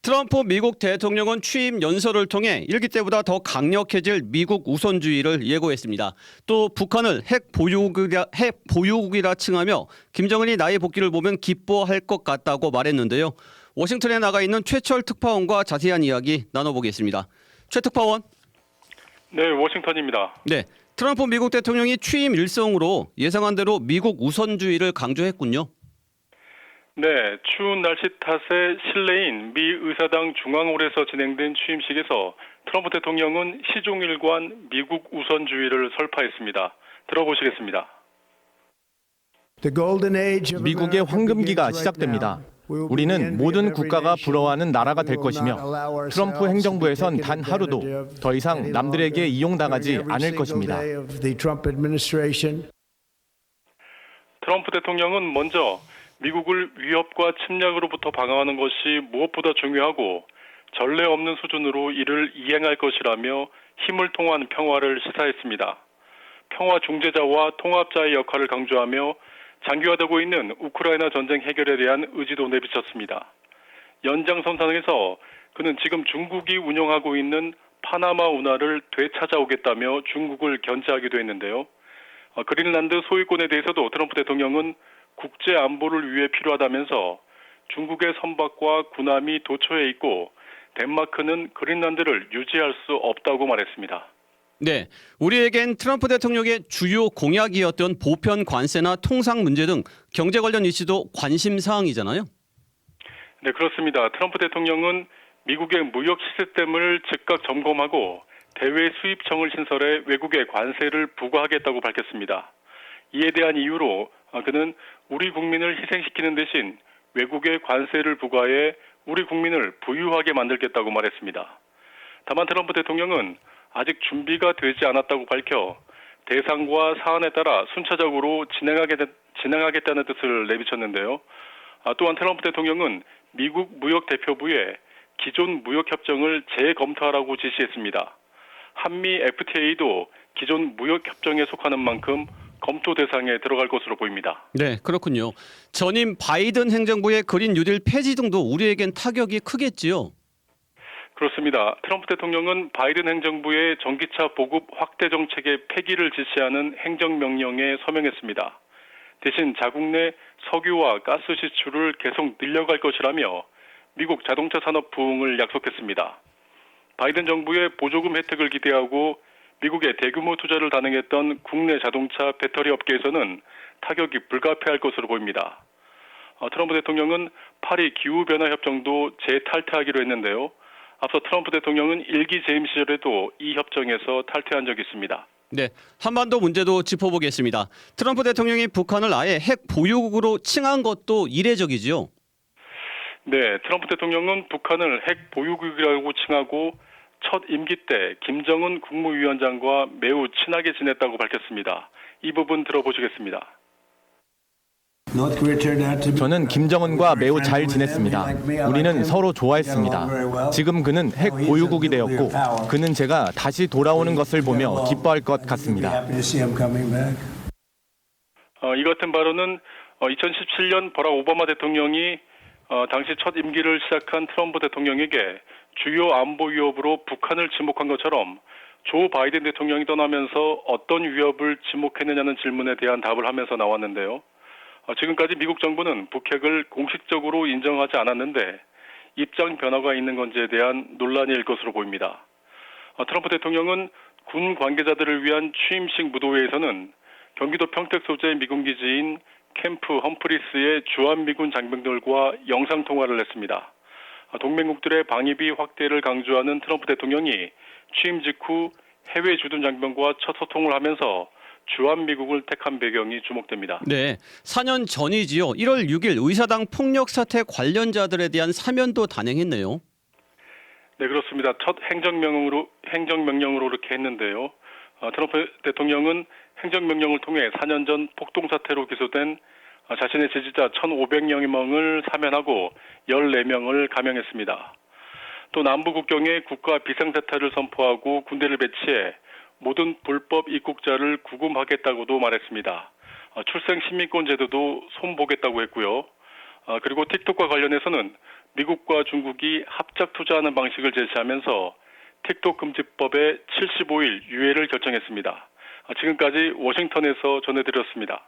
트럼프 미국 대통령은 취임 연설을 통해 일기 때보다 더 강력해질 미국 우선주의를 예고했습니다. 또 북한을 핵 보유국이라 칭하며 김정은이 나의 복귀를 보면 기뻐할 것 같다고 말했는데요. 워싱턴에 나가 있는 최철 특파원과 자세한 이야기 나눠보겠습니다. 최 특파원. 네, 워싱턴입니다. 네, 트럼프 미국 대통령이 취임 일성으로 예상한 대로 미국 우선주의를 강조했군요. 네, 추운 날씨 탓에 실내인 미 의사당 중앙홀에서 진행된 취임식에서 트럼프 대통령은 시종일관 미국 우선주의를 설파했습니다. 들어보시겠습니다. 미국의 황금기가 시작됩니다. 우리는 모든 국가가 부러워하는 나라가 될 것이며 트럼프 행정부에선 단 하루도 더 이상 남들에게 이용당하지 않을 것입니다. 트럼프 대통령은 먼저 미국을 위협과 침략으로부터 방어하는 것이 무엇보다 중요하고 전례 없는 수준으로 이를 이행할 것이라며 힘을 통한 평화를 시사했습니다. 평화 중재자와 통합자의 역할을 강조하며 장기화되고 있는 우크라이나 전쟁 해결에 대한 의지도 내비쳤습니다. 연장선상에서 그는 지금 중국이 운영하고 있는 파나마 운하를 되찾아오겠다며 중국을 견제하기도 했는데요. 그린란드 소유권에 대해서도 트럼프 대통령은 국제 안보를 위해 필요하다면서 중국의 선박과 군함이 도처에 있고 덴마크는 그린란드를 유지할 수 없다고 말했습니다. 네, 우리에겐 트럼프 대통령의 주요 공약이었던 보편 관세나 통상 문제 등 경제 관련 이슈도 관심 사항이잖아요. 네, 그렇습니다. 트럼프 대통령은 미국의 무역 시스템을 즉각 점검하고 대외 수입청을 신설해 외국에 관세를 부과하겠다고 밝혔습니다. 이에 대한 이유로 그는 우리 국민을 희생시키는 대신 외국에 관세를 부과해 우리 국민을 부유하게 만들겠다고 말했습니다. 다만 트럼프 대통령은 아직 준비가 되지 않았다고 밝혀 대상과 사안에 따라 순차적으로 진행하겠다는 뜻을 내비쳤는데요. 또한 트럼프 대통령은 미국 무역대표부에 기존 무역협정을 재검토하라고 지시했습니다. 한미 FTA도 기존 무역협정에 속하는 만큼 검토 대상에 들어갈 것으로 보입니다. 네, 그렇군요. 전임 바이든 행정부의 그린 뉴딜 폐지 등도 우리에겐 타격이 크겠지요. 그렇습니다. 트럼프 대통령은 바이든 행정부의 전기차 보급 확대 정책의 폐기를 지시하는 행정명령에 서명했습니다. 대신 자국 내 석유와 가스 시출을 계속 늘려갈 것이라며 미국 자동차 산업 부흥을 약속했습니다. 바이든 정부의 보조금 혜택을 기대하고 미국의 대규모 투자를 단행했던 국내 자동차 배터리 업계에서는 타격이 불가피할 것으로 보입니다. 트럼프 대통령은 파리 기후변화협정도 재탈퇴하기로 했는데요. 앞서 트럼프 대통령은 일기 재임 시절에도 이 협정에서 탈퇴한 적이 있습니다. 네, 한반도 문제도 짚어보겠습니다. 트럼프 대통령이 북한을 아예 핵 보유국으로 칭한 것도 이례적이지요. 네, 트럼프 대통령은 북한을 핵 보유국이라고 칭하고 첫 임기 때 김정은 국무위원장과 매우 친하게 지냈다고 밝혔습니다. 이 부분 들어보시겠습니다. 저는 김정은과 매우 잘 지냈습니다. 우리는 서로 좋아했습니다. 지금 그는 핵 보유국이 되었고 그는 제가 다시 돌아오는 것을 보며 기뻐할 것 같습니다. 이 같은 발언은 2017년 버락 오바마 대통령이 당시 첫 임기를 시작한 트럼프 대통령에게 주요 안보 위협으로 북한을 지목한 것처럼 조 바이든 대통령이 떠나면서 어떤 위협을 지목했느냐는 질문에 대한 답을 하면서 나왔는데요. 지금까지 미국 정부는 북핵을 공식적으로 인정하지 않았는데 입장 변화가 있는 건지에 대한 논란일 것으로 보입니다. 트럼프 대통령은 군 관계자들을 위한 취임식 무도회에서는 경기도 평택 소재 미군 기지인 캠프 험프리스의 주한미군 장병들과 영상통화를 했습니다. 동맹국들의 방위비 확대를 강조하는 트럼프 대통령이 취임 직후 해외 주둔 장병과 첫 소통을 하면서 주한미국을 택한 배경이 주목됩니다. 네, 4년 전이지요. 1월 6일 의사당 폭력 사태 관련자들에 대한 사면도 단행했네요. 네, 그렇습니다. 첫 행정명령으로 이렇게 했는데요. 트럼프 대통령은 행정명령을 통해 4년 전 폭동 사태로 기소된 자신의 지지자 1,500명을 사면하고 14명을 감형했습니다. 또 남부 국경에 국가 비상사태를 선포하고 군대를 배치해 모든 불법 입국자를 구금하겠다고도 말했습니다. 출생 시민권 제도도 손보겠다고 했고요. 그리고 틱톡과 관련해서는 미국과 중국이 합작 투자하는 방식을 제시하면서 틱톡 금지법의 75일 유예를 결정했습니다. 지금까지 워싱턴에서 전해드렸습니다.